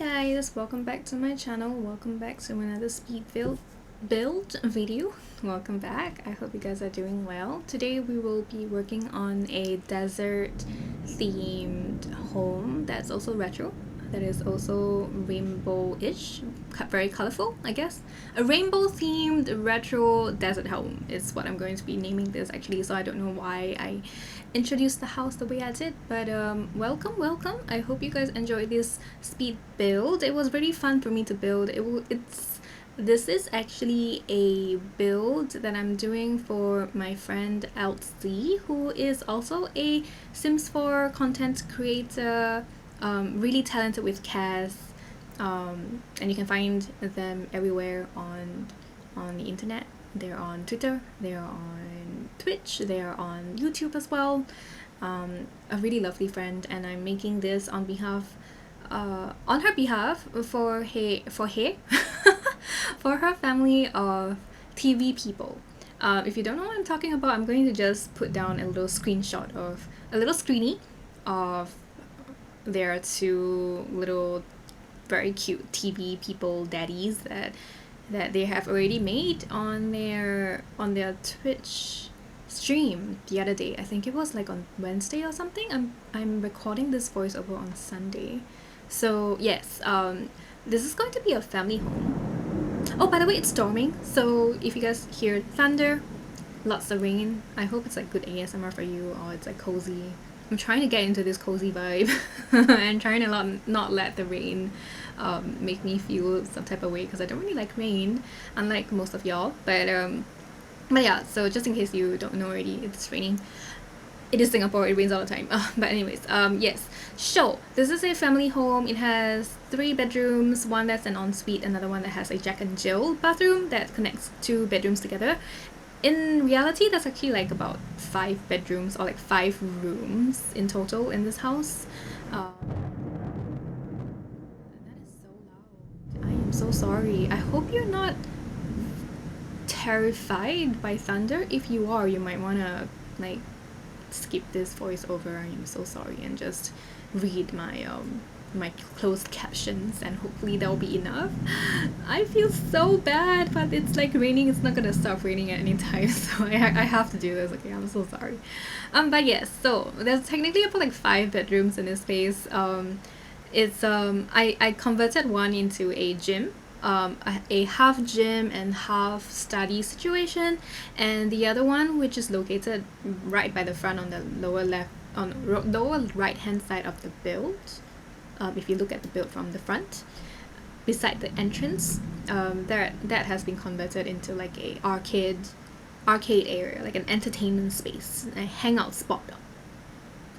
guys, welcome back to my channel. Welcome back to another speed build video. Welcome back. I hope you guys are doing well. Today we will be working on a desert themed home that's also retro, that is also rainbow-ish, very colorful, I guess. A rainbow themed retro desert home is what I'm going to be naming this actually, so I don't know why I introduced the house the way I did, but welcome. I hope you guys enjoyed this speed build. It was really fun for me to build. This is actually a build that I'm doing for my friend Altcie, who is also a Sims 4 content creator, really talented with CAS, and you can find them everywhere on the internet. They're on Twitter, they're on Twitch, they're on YouTube as well. A really lovely friend, and I'm making this on her behalf for for her family of TV people. If you don't know what I'm talking about, I'm going to just put down a little screenshot of a little screenie of their two little very cute TV people daddies that they have already made on their Twitch stream the other day. I think it was like on Wednesday or something. I'm recording this voiceover on Sunday. So yes, this is going to be a family home. Oh, by the way, it's storming, so if you guys hear thunder, lots of rain, I hope it's like good ASMR for you, or it's like cozy. I'm trying to get into this cozy vibe and trying to not let the rain make me feel some type of way, because I don't really like rain, unlike most of y'all. But yeah, so just in case you don't know already, it's raining. It is Singapore, it rains all the time. But anyways, yes. So, this is a family home. It has 3 bedrooms, one that's an ensuite, another one that has a Jack and Jill bathroom that connects 2 bedrooms together. In reality, that's actually like about 5 bedrooms, or like 5 rooms in total in this house. That is so loud. I am so sorry. I hope you're not terrified by thunder. If you are, you might wanna like skip this voiceover. I am so sorry, and just read my my closed captions, and hopefully that'll be enough. I feel so bad, but it's like raining. It's not gonna stop raining at any time, so I have to do this. Okay, I'm so sorry. But yes, so there's technically about like 5 bedrooms in this space. It's I converted one into a gym, a half gym and half study situation, and the other one, which is located right by the front on the lower right hand side of the build. If you look at the build from the front, beside the entrance, that has been converted into like a arcade area, like an entertainment space, a hangout spot,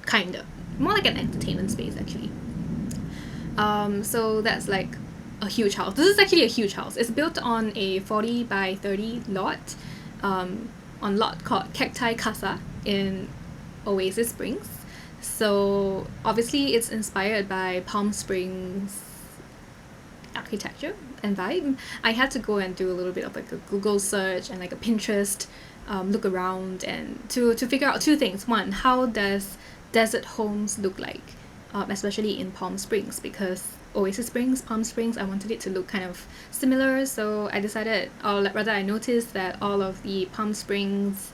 kinda more like an entertainment space actually. So that's like a huge house. This is actually a huge house. It's built on a 40 by 30 lot, on lot called Cacti Casa in Oasis Springs. So obviously it's inspired by Palm Springs architecture and vibe. I had to go and do a little bit of like a Google search and like a Pinterest look around, and to figure out 2 things. One, how does desert homes look like, especially in Palm Springs, because Oasis Springs, Palm Springs, I wanted it to look kind of similar. So I decided, or rather I noticed that all of the Palm Springs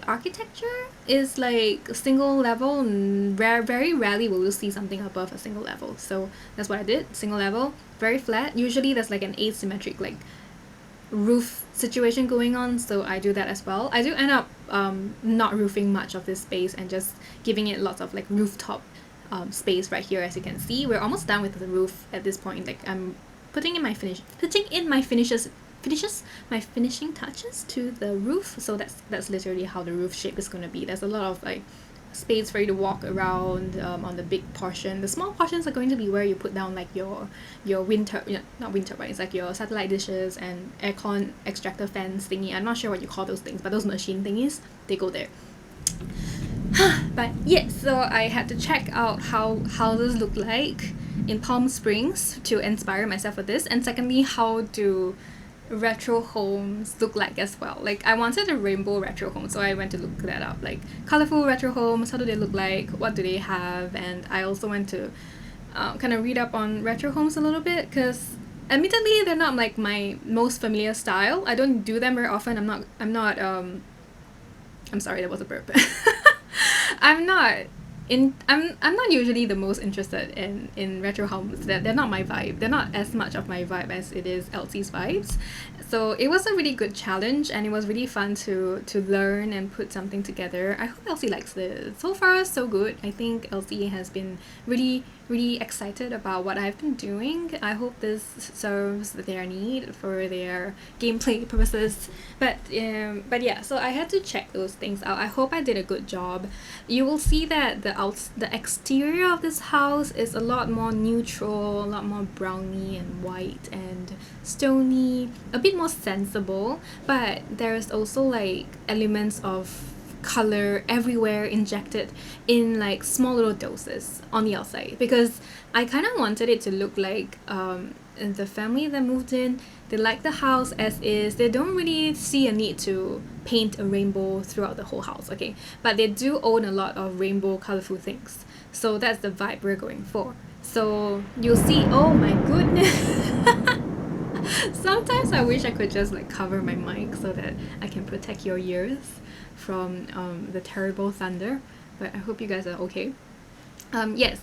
architecture is like single level, and very rarely will you see something above a single level. So that's what I did, single level, very flat. Usually there's like an asymmetric like roof situation going on, so I do that as well. I do end up not roofing much of this space and just giving it lots of like rooftop space right here. As you can see, we're almost done with the roof at this point. Like I'm putting in my finishing touches to the roof. So that's literally how the roof shape is going to be. There's a lot of like space for you to walk around on the big portion. The small portions are going to be where you put down like your not wind turbines, like your satellite dishes and aircon extractor fans thingy. I'm not sure what you call those things, but those machine thingies, they go there. But yes, so I had to check out how houses look like in Palm Springs to inspire myself with this, and secondly, how do retro homes look like as well. Like I wanted a rainbow retro home, so I went to look that up, like colorful retro homes, how do they look like, what do they have, and I also went to kind of read up on retro homes a little bit, because admittedly they're not like my most familiar style. I don't do them very often. I'm sorry, that was a burp. I'm not I'm not usually the most interested in retro homes. They're not my vibe. They're not as much of my vibe as it is Eltie's vibes. So it was a really good challenge, and it was really fun to learn and put something together. I hope Elsie likes this. So far, so good. I think Elsie has been really excited about what I've been doing. I hope this serves their need for their gameplay purposes. But yeah, so I had to check those things out. I hope I did a good job. You will see that the exterior of this house is a lot more neutral, a lot more browny and white and stony, a bit more sensible, but there's also like elements of color everywhere injected in like small little doses on the outside, because I kind of wanted it to look like the family that moved in, they like the house as is. They don't really see a need to paint a rainbow throughout the whole house, okay? But they do own a lot of rainbow colorful things. So that's the vibe we're going for. So you'll see, oh my goodness. Sometimes I wish I could just like cover my mic so that I can protect your ears from the terrible thunder, but I hope you guys are okay. Yes,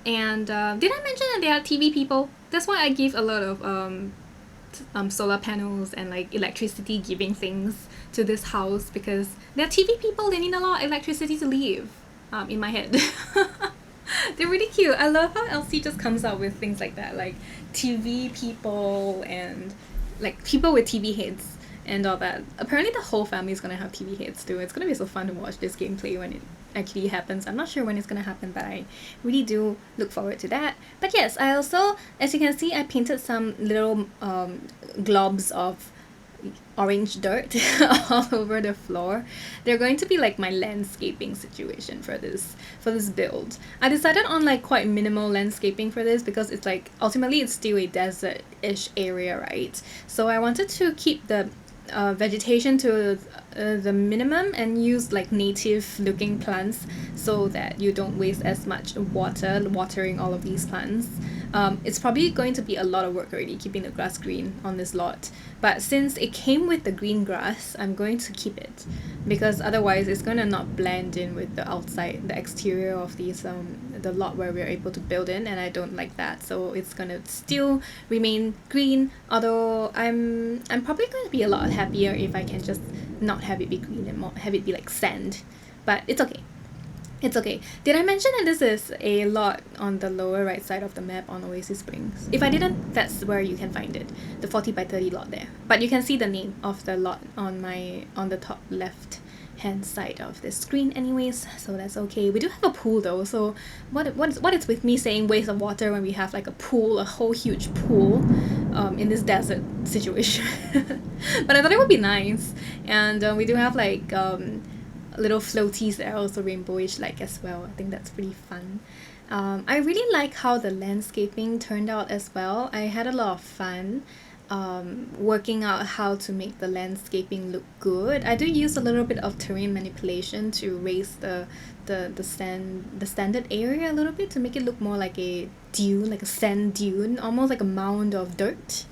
and did I mention that they are TV people? That's why I give a lot of solar panels and like electricity giving things to this house, because they're TV people. They need a lot of electricity to live. In my head. They're really cute. I love how Elsie just comes out with things like that, like TV people and like people with TV heads and all that. Apparently the whole family is gonna have TV heads too. It's gonna be so fun to watch this gameplay when it actually happens. I'm not sure when it's gonna happen, but I really do look forward to that. But yes, I also, as you can see, I painted some little globs of orange dirt all over the floor. They're going to be like my landscaping situation for this build. I decided on like quite minimal landscaping for this because it's like ultimately it's still a desert-ish area, right? So I wanted to keep the vegetation to the minimum and use like native looking plants so that you don't waste as much water watering all of these plants. It's probably going to be a lot of work already keeping the grass green on this lot, but since it came with the green grass, I'm going to keep it because otherwise it's going to not blend in with the outside, the exterior of these the lot where we're able to build in, and I don't like that. So it's going to still remain green, although I'm probably going to be a lot happier if I can just not have it be green and more have it be like sand, but it's okay. It's okay. Did I mention that this is a lot on the lower right side of the map on Oasis Springs? If I didn't, that's where you can find it. The 40 by 30 lot there. But you can see the name of the lot on the top left hand side of the screen anyways, so that's okay. We do have a pool though, so what is with me saying waste of water when we have like a pool, a whole huge pool in this desert situation. But I thought it would be nice, and we do have like little floaties that are also rainbowish like as well. I think that's pretty fun. I really like how the landscaping turned out as well. I had a lot of fun working out how to make the landscaping look good. I do use a little bit of terrain manipulation to raise the standard area a little bit to make it look more like a dune, like a sand dune, almost like a mound of dirt,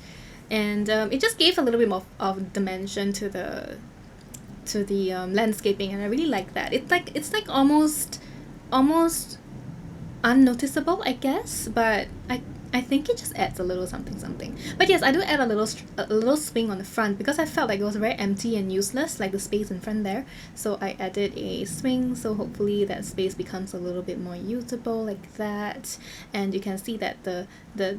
and it just gave a little bit more of dimension to the landscaping, and I really like that. It's like almost unnoticeable, I guess, but I think it just adds a little something. But yes, I do add a little swing on the front because I felt like it was very empty and useless, like the space in front there. So I added a swing, so hopefully that space becomes a little bit more usable like that. And you can see that the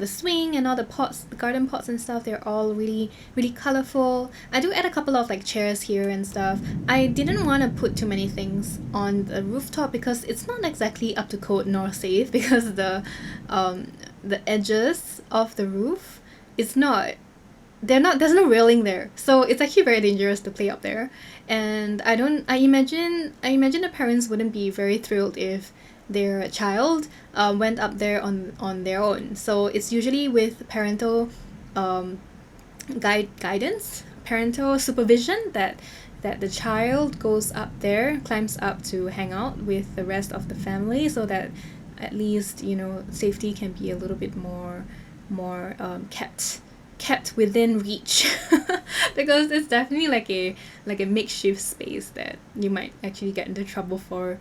swing and all the pots, the garden pots and stuff, they're all really colorful. I do add a couple of like chairs here and stuff. I didn't want to put too many things on the rooftop because it's not exactly up to code nor safe, because the edges of the roof, there's no railing there, so it's actually very dangerous to play up there. And I imagine the parents wouldn't be very thrilled if their child went up there on their own. So it's usually with parental guidance, parental supervision, that the child goes up there, climbs up to hang out with the rest of the family, so that at least, you know, safety can be a little bit more kept within reach. Because it's definitely like a makeshift space that you might actually get into trouble for.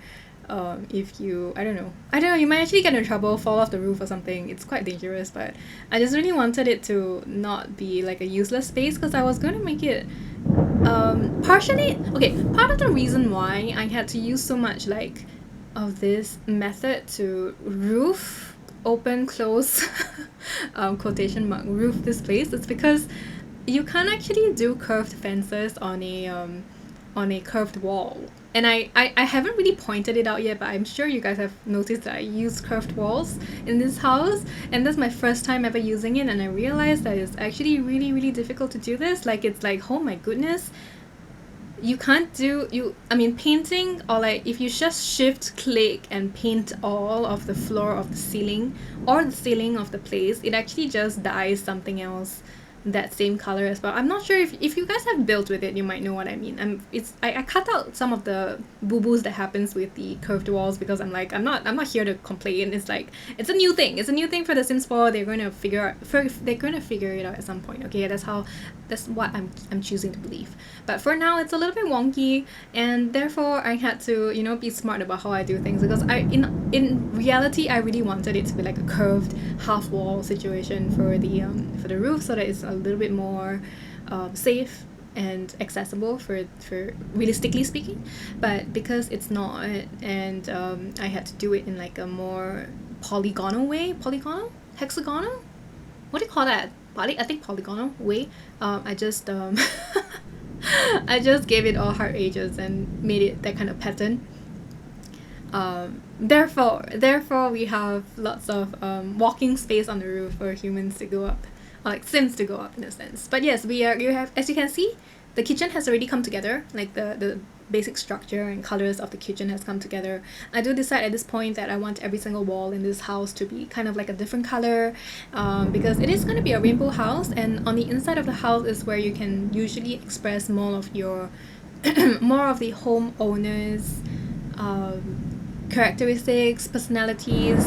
If you, I don't know, you might actually get into trouble, fall off the roof or something. It's quite dangerous, but I just really wanted it to not be like a useless space, because I was going to make it partially, okay, part of the reason why I had to use so much like of this method to roof, open, close, quotation mark, roof this place, is because you can't actually do curved fences on a curved wall. And I haven't really pointed it out yet, but I'm sure you guys have noticed that I use curved walls in this house, and that's my first time ever using it, and I realized that it's actually really, really difficult to do this. Like, it's like, oh my goodness, you can't do, I mean, painting, or like if you just shift click and paint all of the floor of the ceiling or the ceiling of the place, it actually just dyes something else that same color as well. I'm not sure if you guys have built with it, you might know what I mean. I cut out some of the boo-boos that happens with the curved walls, because I'm like, I'm not here to complain. It's like, it's a new thing for the Sims 4. They're going to figure it out at some point. Okay, that's what I'm choosing to believe. But for now, it's a little bit wonky, and therefore I had to, you know, be smart about how I do things, because in reality I really wanted it to be like a curved half wall situation for the roof, so that it's a little bit more safe and accessible for realistically speaking. But because it's not, and I had to do it in like a more polygonal way, hexagonal, what do you call that? I think polygonal way. I just I just gave it all hard edges and made it that kind of pattern. Therefore we have lots of walking space on the roof for humans to go up, or like Sims to go up in a sense. But yes, you have, as you can see, the kitchen has already come together. Like the basic structure and colors of the kitchen has come together. I do decide at this point that I want every single wall in this house to be kind of like a different color, because it is going to be a rainbow house, and on the inside of the house is where you can usually express more of your more of the homeowners characteristics, personalities,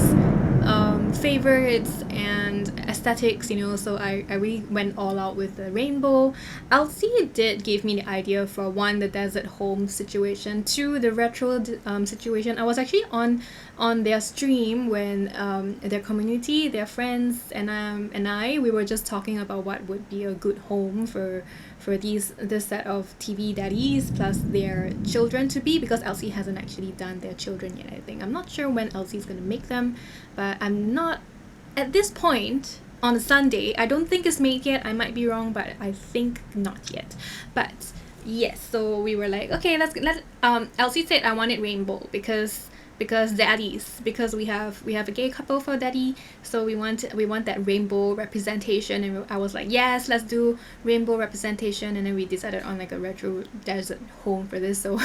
favorites, and aesthetics, you know. So I really went all out with the rainbow. Altsy did give me the idea for one, the desert home situation, two, the retro situation. I was actually on their stream when their community, their friends, and we were just talking about what would be a good home for this set of TV daddies plus their children to be, because Elsie hasn't actually done their children yet. I think I'm not sure when Elsie's gonna make them, but I'm not at this point on a Sunday. I don't think it's made yet. I might be wrong, but I think not yet. But yes, so we were like, okay, let's Elsie said I want it rainbow because daddies, because we have a gay couple for daddy, so we want that rainbow representation. And I was like, yes, let's do rainbow representation. And then we decided on like a retro desert home for this, so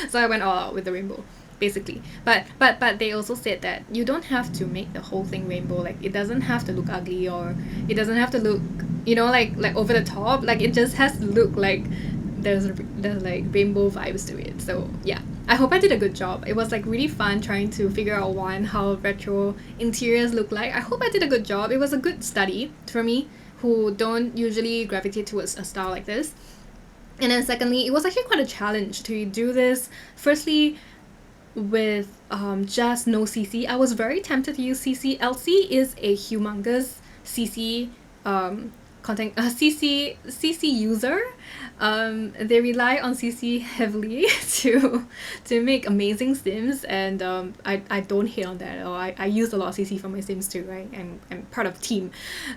so I went all out with the rainbow basically. But they also said that you don't have to make the whole thing rainbow. Like, it doesn't have to look ugly, or it doesn't have to look, you know, like over the top. Like, it just has to look like there's like rainbow vibes to it. So yeah, I hope I did a good job. It was like really fun trying to figure out, one, how retro interiors look like. I hope I did a good job. It was a good study for me, who don't usually gravitate towards a style like this. And then secondly, it was actually quite a challenge to do this. Firstly, with just no CC. I was very tempted to use CC. Elsie is a humongous CC content CC user. They rely on CC heavily to make amazing Sims, and I don't hate on that at all. I use a lot of CC for my Sims too, right? I'm part of the team.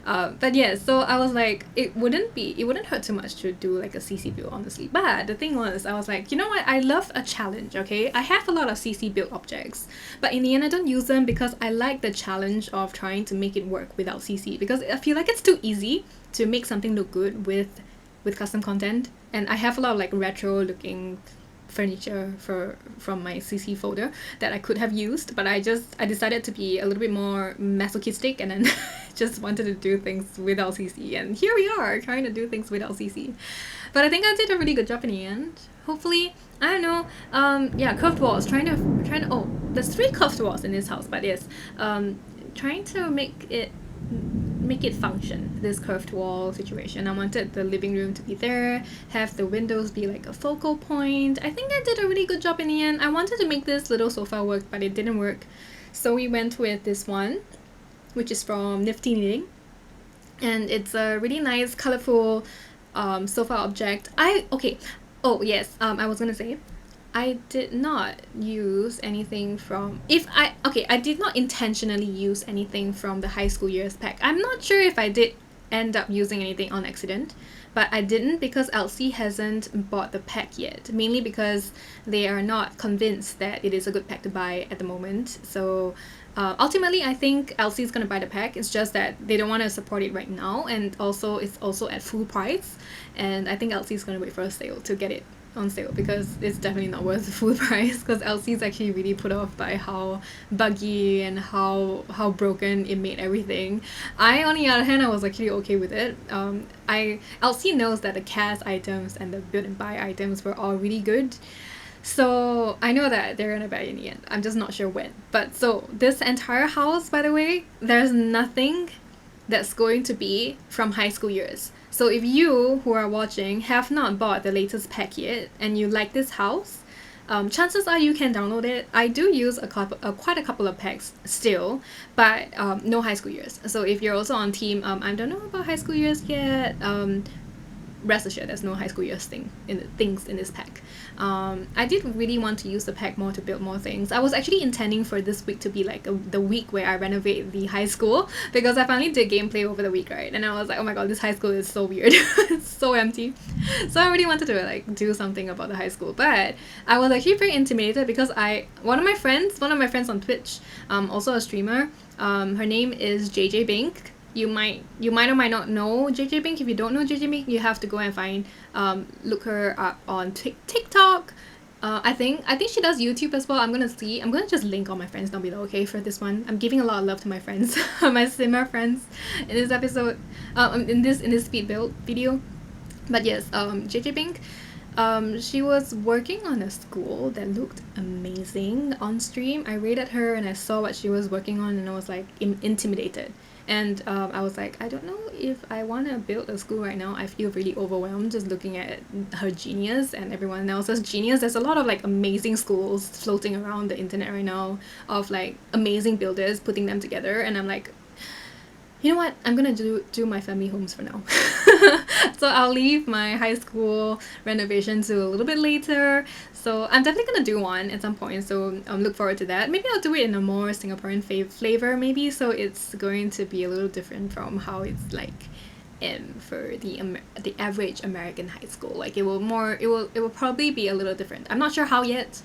But yeah, so I was like, it wouldn't hurt too much to do like a CC build, honestly. But the thing was, I was like, you know what? I love a challenge, okay? I have a lot of CC build objects, but in the end I don't use them because I like the challenge of trying to make it work without CC, because I feel like it's too easy to make something look good with custom content. And I have a lot of like retro looking furniture from my CC folder that I could have used, but I decided to be a little bit more masochistic, and then just wanted to do things without CC, and here we are trying to do things without CC. But I think I did a really good job in the end. Hopefully I don't know. Yeah, curved walls. Trying to. Oh, there's 3 curved walls in this house, but yes, trying to make it function. This curved wall situation. I wanted the living room to be there, have the windows be like a focal point. I think I did a really good job in the end. I wanted to make this little sofa work, but it didn't work. So we went with this one, which is from Nifty Knitting, and it's a really nice, colorful sofa object. Oh yes, I was gonna say, I did not use anything from I did not intentionally use anything from the high school years pack. I'm not sure if I did end up using anything on accident, but I didn't because Alcie hasn't bought the pack yet, mainly because they are not convinced that it is a good pack to buy at the moment. So ultimately, I think Alcie's gonna buy the pack. It's just that they don't want to support it right now, and also it's also at full price. And I think Alcie's gonna wait for a sale to get it on sale because it's definitely not worth the full price. Because Alcie's actually really put off by how buggy and how broken it made everything. I, on the other hand, I was actually okay with it. Alcie knows that the cast items and the build and buy items were all really good. So I know that they're gonna buy in the end. I'm just not sure when. But so this entire house, by the way, there's nothing that's going to be from high school years. So if you who are watching have not bought the latest pack yet and you like this house, chances are you can download it. I do use quite a couple of packs still, but no high school years. So if you're also on team, I don't know about high school years yet, rest assured there's no high school years things in this pack. I did really want to use the pack more to build more things. I was actually intending for this week to be like the week where I renovate the high school, because I finally did gameplay over the week, right? And I was like, oh my god, this high school is so weird. It's so empty. So I really wanted to like do something about the high school, but I was actually very intimidated because one of my friends on Twitch, also a streamer, her name is JJ Bink. You might or might not know JJ Bink. If you don't know JJ Bink, you have to go and look her up on TikTok. I think she does YouTube as well. I'm gonna just link all my friends down below, okay, for this one. I'm giving a lot of love to my friends, my simmer friends in this episode, in this speed build video. But yes, JJ Bink, she was working on a school that looked amazing on stream. I rated her and I saw what she was working on and I was like intimidated. And I was like, I don't know if I want to build a school right now. I feel really overwhelmed just looking at her genius and everyone else's genius. There's a lot of like amazing schools floating around the internet right now of like amazing builders putting them together. And I'm like, you know what? I'm gonna do my family homes for now. So I'll leave my high school renovation to a little bit later. So I'm definitely gonna do one at some point. So look forward to that. Maybe I'll do it in a more Singaporean flavor, maybe. So it's going to be a little different from how it's like for the average American high school. Like it will probably be a little different. I'm not sure how yet.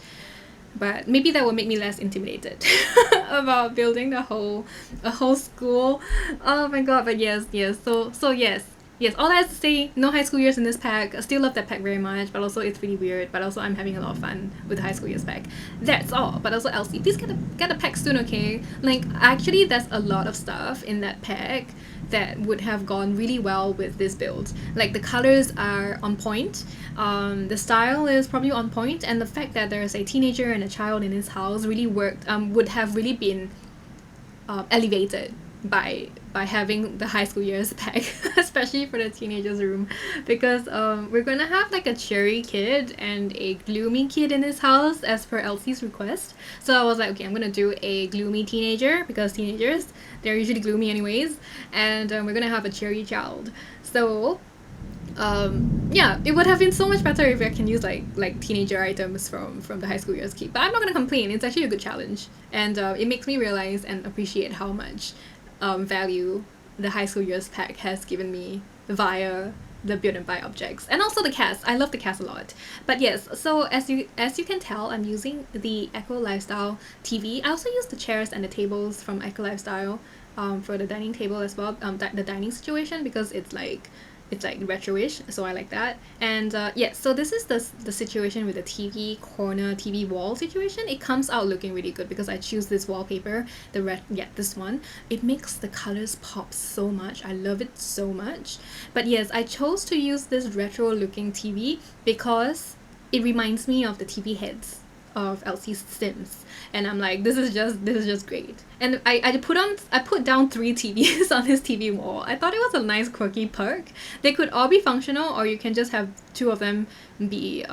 But maybe that will make me less intimidated about building a whole school. Oh my god, but yes. So yes. Yes, all I have to say, no high school years in this pack. I still love that pack very much, but also it's really weird, but also I'm having a lot of fun with the high school years pack. That's all. But also Alcie, please get a pack soon, okay? Like, actually there's a lot of stuff in that pack that would have gone really well with this build. Like the colors are on point, the style is probably on point, and the fact that there's a teenager and a child in his house really worked, would have really been elevated by having the high school years pack, especially for the teenagers room, because we're gonna have like a cheery kid and a gloomy kid in this house as per Alcie's request. So I was like, okay, I'm gonna do a gloomy teenager because teenagers, they're usually gloomy anyways, and we're gonna have a cheery child. So yeah, it would have been so much better if I can use like teenager items from the high school years kit, but I'm not gonna complain. It's actually a good challenge, and it makes me realize and appreciate how much value the high school years pack has given me via the build and buy objects, and also the cast. I love the cast a lot. But yes, so as you can tell, I'm using the Eco Lifestyle TV. I also use the chairs and the tables from Eco Lifestyle for the dining table as well, the dining situation, because it's like retro-ish, so I like that. And yeah, so this is the situation with the TV corner, TV wall situation. It comes out looking really good because I choose this wallpaper, this one. It makes the colors pop so much. I love it so much. But yes, I chose to use this retro looking TV because it reminds me of the TV heads of Elsie's Sims, and I'm like, this is just great. And I put down 3 TVs on this TV wall. I thought it was a nice quirky perk. They could all be functional, or you can just have 2 of them be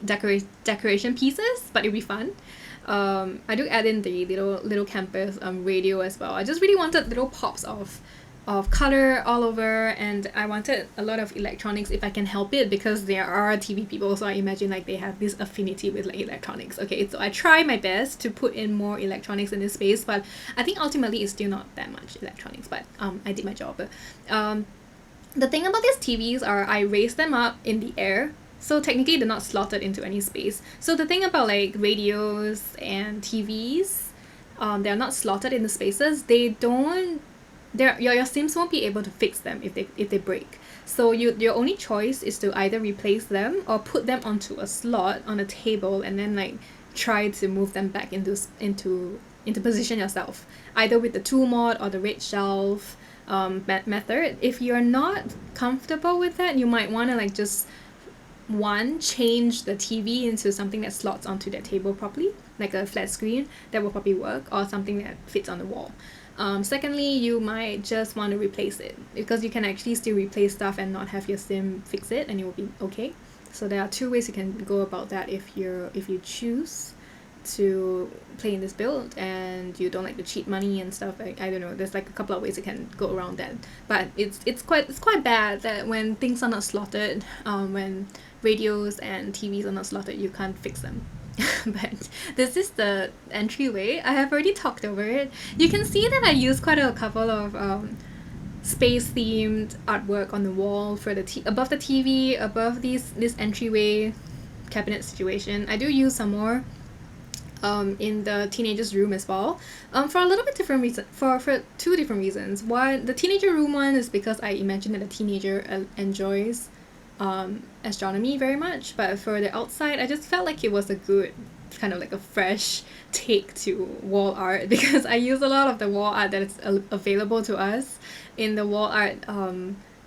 decoration pieces, but it'd be fun. I do add in the little campus radio as well. I just really wanted little pops of color all over, and I wanted a lot of electronics if I can help it, because there are TV people, so I imagine like they have this affinity with like electronics. Okay, so I try my best to put in more electronics in this space, but I think ultimately it's still not that much electronics, but I did my job. The thing about these TVs are I raised them up in the air, so technically they're not slotted into any space. So the thing about like radios and TVs, they're not slotted in the spaces. They don't. Your Sims won't be able to fix them if they break. So your only choice is to either replace them or put them onto a slot on a table, and then like try to move them back into position yourself, either with the tool mod or the red shelf method. If you're not comfortable with that, you might want to like just change the TV into something that slots onto that table properly, like a flat screen. That will probably work, or something that fits on the wall. Secondly, you might just want to replace it, because you can actually still replace stuff and not have your sim fix it, and it will be okay. So there are 2 ways you can go about that if you choose to play in this build and you don't like to cheat money and stuff. I don't know, there's like a couple of ways you can go around that, but it's quite bad that when things are not slotted, when radios and TVs are not slotted, you can't fix them. But this is the entryway. I have already talked over it. You can see that I used quite a couple of space themed artwork on the wall for the above the TV, above this entryway cabinet situation. I do use some more in the teenager's room as well, for a little bit different reason, for 2 different reasons. One, the teenager room one is because I imagine that a teenager enjoys astronomy very much, but for the outside I just felt like it was a good kind of like a fresh take to wall art, because I use a lot of the wall art that is available to us in the wall art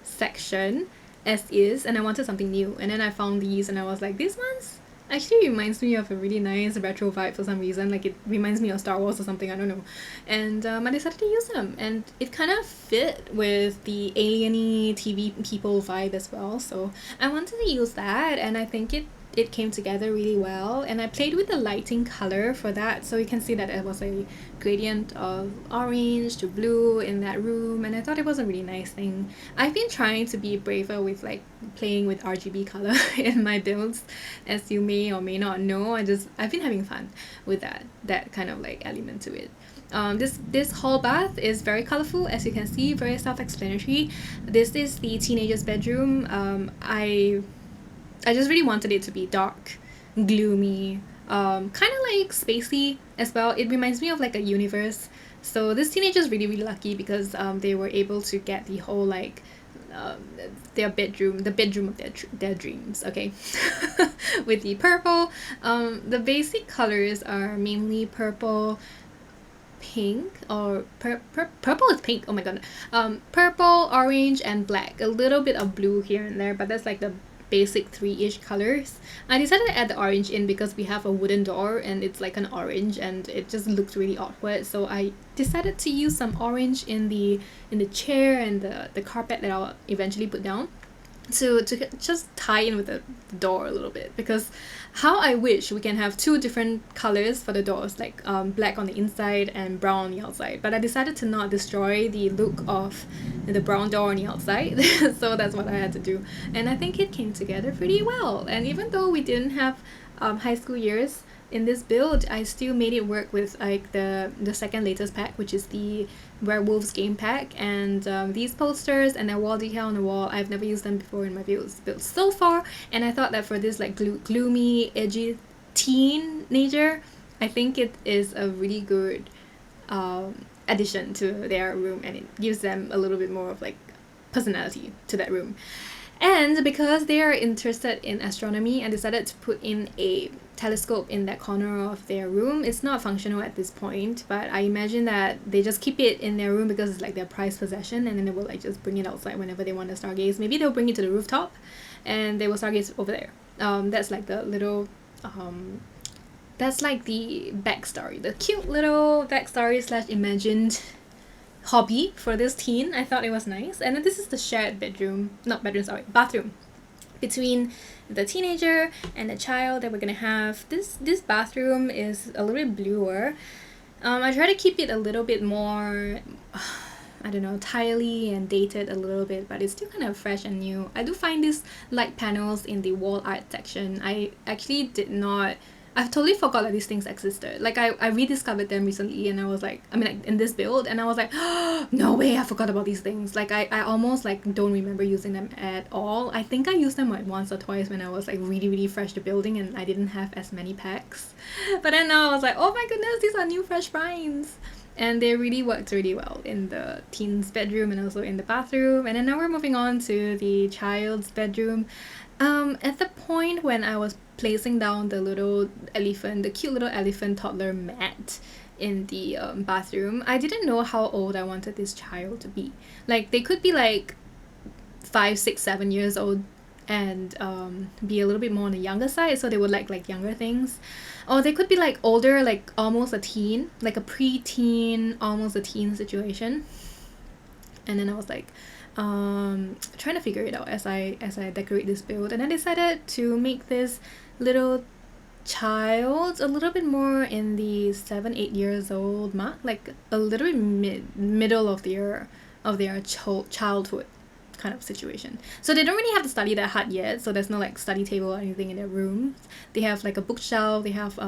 section as is, and I wanted something new, and then I found these and I was like, these ones actually reminds me of a really nice retro vibe for some reason. Like it reminds me of Star Wars or something, I don't know. And I decided to use them, and it kind of fit with the alien-y TV people vibe as well. So I wanted to use that, and I think it came together really well, and I played with the lighting color for that, so you can see that it was a gradient of orange to blue in that room, and I thought it was a really nice thing. I've been trying to be braver with like playing with RGB color in my builds, as you may or may not know. I've been having fun with that kind of like element to it. This hall bath is very colorful, as you can see, very self-explanatory. This is the teenager's bedroom. I just really wanted it to be dark, gloomy, kind of like spacey as well. It reminds me of like a universe. So this teenager is really lucky, because they were able to get the whole like their bedroom, the bedroom of their dreams, okay? With the purple. The basic colors are mainly purple, pink, or purple is pink, oh my god. Purple, orange, and black. A little bit of blue here and there, but that's like the basic 3-ish colors. I decided to add the orange in because we have a wooden door and it's like an orange and it just looked really awkward, so I decided to use some orange in the chair and the carpet that I'll eventually put down, to just tie in with the door a little bit, because how I wish we can have 2 different colors for the doors, like black on the inside and brown on the outside, but I decided to not destroy the look of the brown door on the outside. So that's what I had to do, and I think it came together pretty well. And even though we didn't have high school years in this build, I still made it work with like the second latest pack, which is the Werewolves game pack, and these posters and their wall decal on the wall. I've never used them before in my builds so far, and I thought that for this like gloomy, edgy teenager, I think it is a really good addition to their room, and it gives them a little bit more of like personality to that room. And because they are interested in astronomy, I decided to put in a telescope in that corner of their room. It's not functional at this point, but I imagine that they just keep it in their room because it's like their prized possession, and then they will like just bring it outside whenever they want to stargaze. Maybe they'll bring it to the rooftop and they will stargaze over there. That's like the little that's like the backstory, the cute little backstory slash imagined hobby for this teen. I thought it was nice. And then this is the shared bathroom between the teenager and the child that we're gonna have. This bathroom is a little bit bluer. I try to keep it a little bit more I don't know, tiley and dated a little bit, but it's still kind of fresh and new. I do find these light panels in the wall art section. I actually did not, I've totally forgot that these things existed. Like I rediscovered them recently, and I was like, I mean, like in this build, and I was like, oh, no way, I forgot about these things. Like I almost like don't remember using them at all. I think I used them like once or twice when I was like really fresh to building and I didn't have as many packs. But then now I was like, oh my goodness, these are new fresh finds. And they really worked really well in the teen's bedroom and also in the bathroom. And then now we're moving on to the child's bedroom. At the point when I was placing down the little elephant, the cute little elephant toddler mat in the bathroom, I didn't know how old I wanted this child to be. Like, they could be like 5, 6, 7 years old and be a little bit more on the younger side, so they would like younger things. Or they could be like older, like almost a teen, like a pre-teen, almost a teen situation. And then I was like trying to figure it out as I decorate this build, and I decided to make this little child a little bit more in the 7, 8 years old mark, like a little bit middle of their childhood kind of situation. So they don't really have to study that hard yet, so there's no like study table or anything in their rooms. They have like a bookshelf, they have a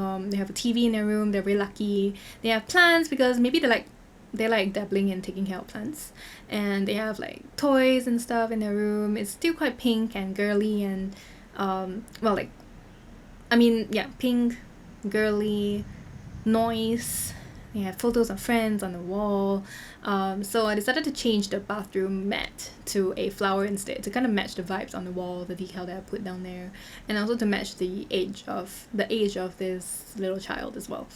TV in their room. They're very lucky. They have plants because maybe they're like dabbling in taking care of plants, and they have like toys and stuff in their room. It's still quite pink and girly and pink, girly, noise. They have photos of friends on the wall. So I decided to change the bathroom mat to a flower instead, to kind of match the vibes on the wall, the decal that I put down there, and also to match the age of this little child as well.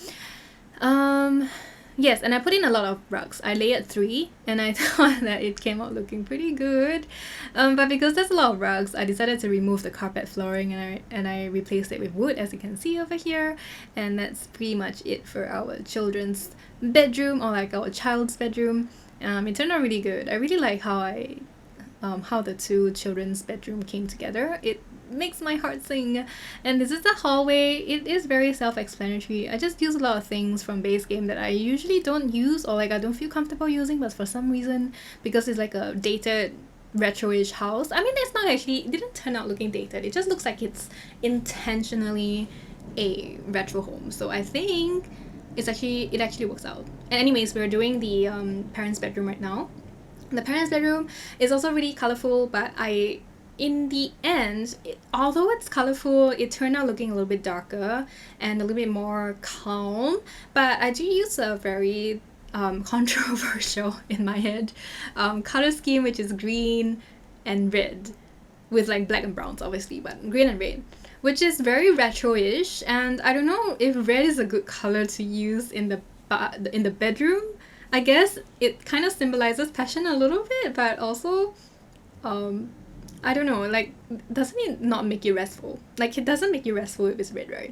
Yes, and I put in a lot of rugs. I layered 3, and I thought that it came out looking pretty good. But because there's a lot of rugs, I decided to remove the carpet flooring, and I replaced it with wood, as you can see over here. And that's pretty much it for our children's bedroom, or like our child's bedroom. It turned out really good. I really like how the two children's bedroom came together. It makes my heart sing. And this is the hallway. It is very self-explanatory. I just use a lot of things from base game that I usually don't use, or like I don't feel comfortable using, but for some reason, because it's like a dated retro-ish house, I mean, it didn't turn out looking dated. It just looks like it's intentionally a retro home. So I think it actually works out. And anyways, we're doing the parents' bedroom right now. The parents' bedroom is also really colorful, but in the end, although it's colorful, it turned out looking a little bit darker and a little bit more calm. But I do use a very controversial, in my head, color scheme, which is green and red, with like black and browns obviously, but green and red, which is very retro-ish. And I don't know if red is a good color to use in the bedroom. I guess it kind of symbolizes passion a little bit, but also I don't know, like, doesn't it not make you restful? Like, it doesn't make you restful if it's red, right?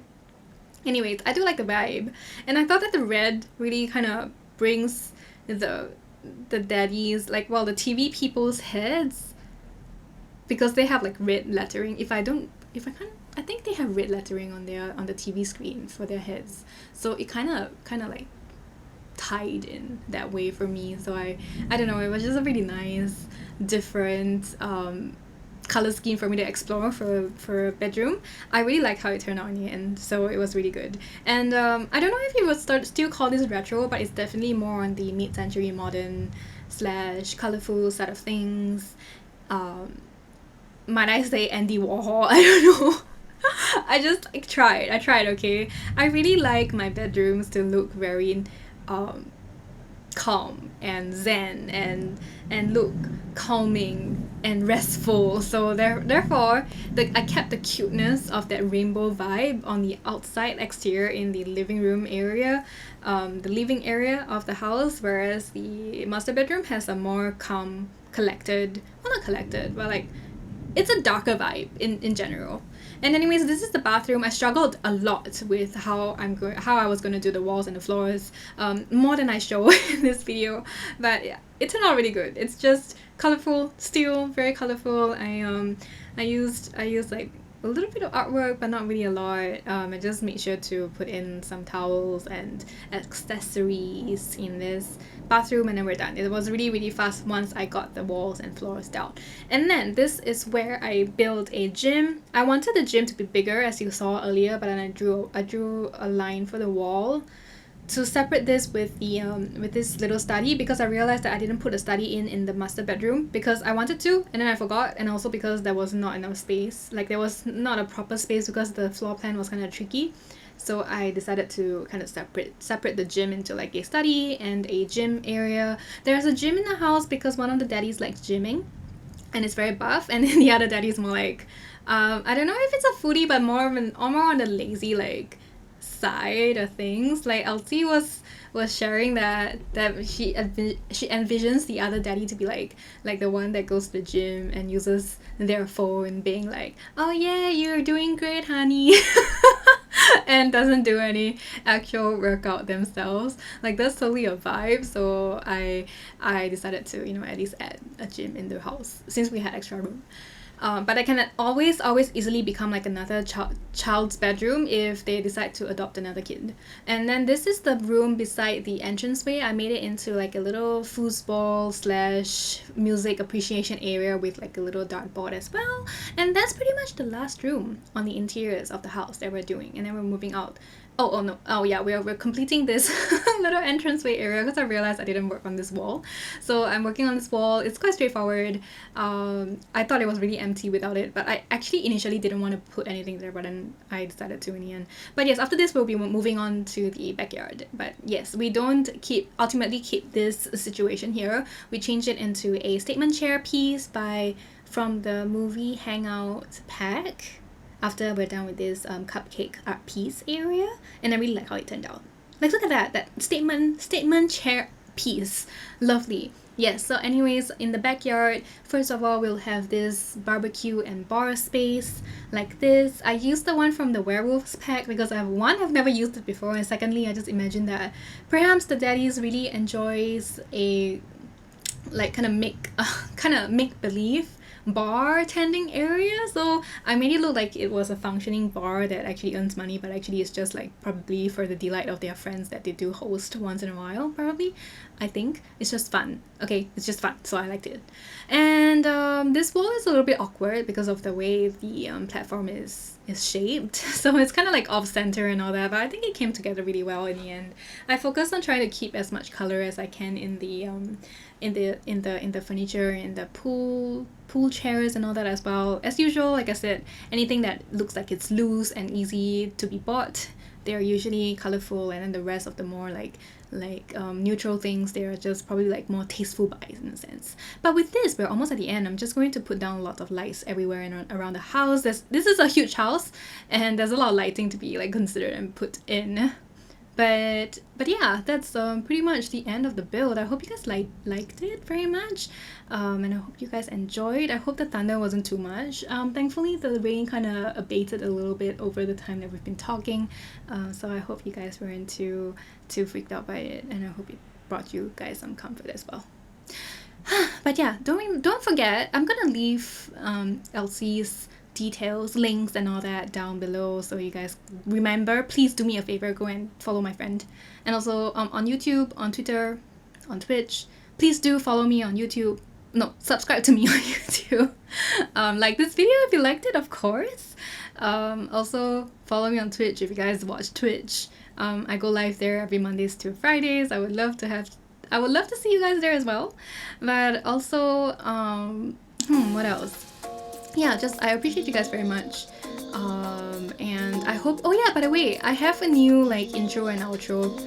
Anyways, I do like the vibe, and I thought that the red really kind of brings the daddies, like, well, the TV people's heads, because they have like red lettering. I think they have red lettering on the TV screen for their heads, so it kind of like tied in that way for me. So I don't know, it was just a really nice, different color scheme for me to explore for a bedroom. I really like how it turned out in the end, so it was really good. And I don't know if you would still call this retro, but it's definitely more on the mid-century modern / colorful side of things. Might I say Andy Warhol? I don't know. I just tried, okay? I really like my bedrooms to look very calm and zen and look calming and restful. So therefore, I kept the cuteness of that rainbow vibe on the outside exterior in the living room area, the living area of the house, whereas the master bedroom has a more calm, collected, well, not collected, but like, it's a darker vibe in general. And anyways, this is the bathroom. I struggled a lot with how I was going to do the walls and the floors, more than I show in this video. But yeah, it turned out really good. It's just colorful, still very colorful. I used like a little bit of artwork, but not really a lot. I just made sure to put in some towels and accessories in this bathroom, and then we're done. It was really, really fast once I got the walls and floors down. And then this is where I built a gym. I wanted the gym to be bigger, as you saw earlier, but then I drew a line for the wall to separate this with the with this little study, because I realized that I didn't put a study in the master bedroom because I wanted to, and then I forgot, and also because there was not enough space. Like, there was not a proper space because the floor plan was kind of tricky. So I decided to kind of separate the gym into like a study and a gym area. There's a gym in the house because one of the daddies likes gymming and it's very buff, and then the other daddy is more like I don't know if it's a foodie, but more on the lazy like side of things. Like, Altie was sharing that she envisions the other daddy to be like the one that goes to the gym and uses their phone, being like, oh yeah, you're doing great, honey. And doesn't do any actual workout themselves. Like, that's totally a vibe. So I decided to, you know, at least add a gym in the house since we had extra room. But I can always easily become like another child's bedroom if they decide to adopt another kid. And then this is the room beside the entranceway. I made it into like a little foosball / music appreciation area with like a little dartboard as well. And that's pretty much the last room on the interiors of the house that we're doing. And then we're moving out. Oh no. Oh yeah, we're completing this little entranceway area because I realized I didn't work on this wall. So I'm working on this wall. It's quite straightforward. I thought it was really empty without it, but I actually initially didn't want to put anything there, but then I decided to in the end. But yes, after this we'll be moving on to the backyard. But yes, we don't ultimately keep this situation here. We change it into a statement chair piece from the movie Hangout pack. After we're done with this cupcake art piece area, and I really like how it turned out. Like, look at that statement chair piece. Lovely. Yes, so anyways, in the backyard, first of all, we'll have this barbecue and bar space like this. I used the one from the werewolves pack because I've never used it before, and secondly, I just imagined that perhaps the daddies really enjoys a like kind of make believe bartending area. So I made it look like it was a functioning bar that actually earns money, but actually it's just like probably for the delight of their friends that they do host once in a while. Probably, I think it's just fun. Okay, it's just fun, so I liked it. And this wall is a little bit awkward because of the way the platform is shaped, so it's kind of like off center and all that, but I think it came together really well in the end. I focused on trying to keep as much color as I can in the furniture, in the pool chairs and all that as well. As usual, like I said, anything that looks like it's loose and easy to be bought, they're usually colorful, and then the rest of the more like neutral things, they're just probably like more tasteful buys in a sense. But with this, we're almost at the end. I'm just going to put down a lot of lights everywhere and around the house. This is a huge house, and there's a lot of lighting to be like considered and put in. But yeah, that's pretty much the end of the build. I hope you guys liked it very much, and I hope you guys enjoyed. I hope the thunder wasn't too much. Thankfully, the rain kind of abated a little bit over the time that we've been talking, so I hope you guys weren't too freaked out by it, and I hope it brought you guys some comfort as well. But yeah, don't forget, I'm gonna leave Elsie's details, links and all that down below, so you guys remember. Please do me a favor, go and follow my friend, and also on YouTube, on Twitter, on Twitch. Please do follow me on YouTube. No, subscribe to me on YouTube. Like this video if you liked it, of course. Also follow me on Twitch if you guys watch Twitch. I go live there every Mondays to Fridays. I would love to see you guys there as well. But also what else? Yeah, just I appreciate you guys very much, and I hope, oh yeah, by the way, I have a new like intro and outro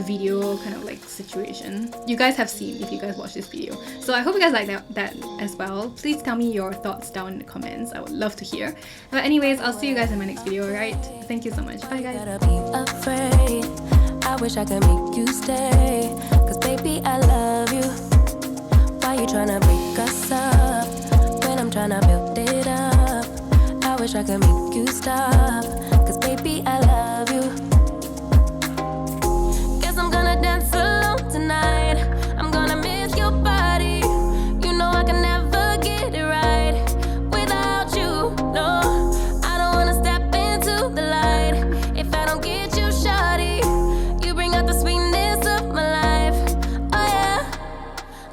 video kind of like situation you guys have seen if you guys watch this video, so I hope you guys like that as well. Please tell me your thoughts down in the comments. I would love to hear. But anyways, I'll see you guys in my next video. Alright, thank you so much. Bye guys. Gotta be afraid. I wish I could make you stay, cause baby I love you. Why you tryna break us up when I'm tryna build it up? I wish wish I could make you stop, 'cause baby, I love you. Guess I'm gonna dance alone tonight. I'm gonna miss your body. You know I can never get it right without you. No, I don't wanna step into the light if I don't get you, shawty. You bring out the sweetness of my life. Oh yeah.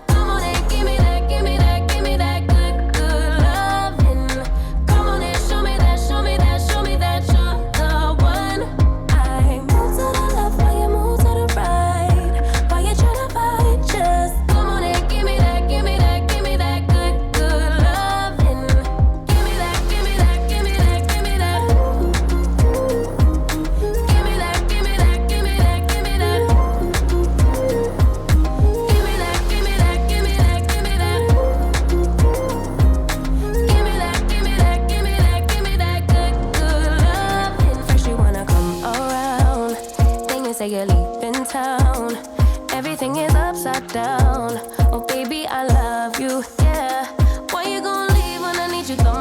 Come on and give me that, give me that, give me that good, good loving. Come on and show me that, show me that, show me that you're the one. I move to the left while you move to the right. While you tryna fight, just come on and give me that, give me that, give me that good, good loving. Give me that, give me that, give me that, give me that. Give me that, give me that, give me that, give me that. Give me that, give me that, give me that, give me that. Give me that, give me that, give me that, give me that good, good loving. First you wanna come around, then you say you're leaving town. Everything is upside down. Oh baby, I love you, yeah. Why you gonna leave when I need you the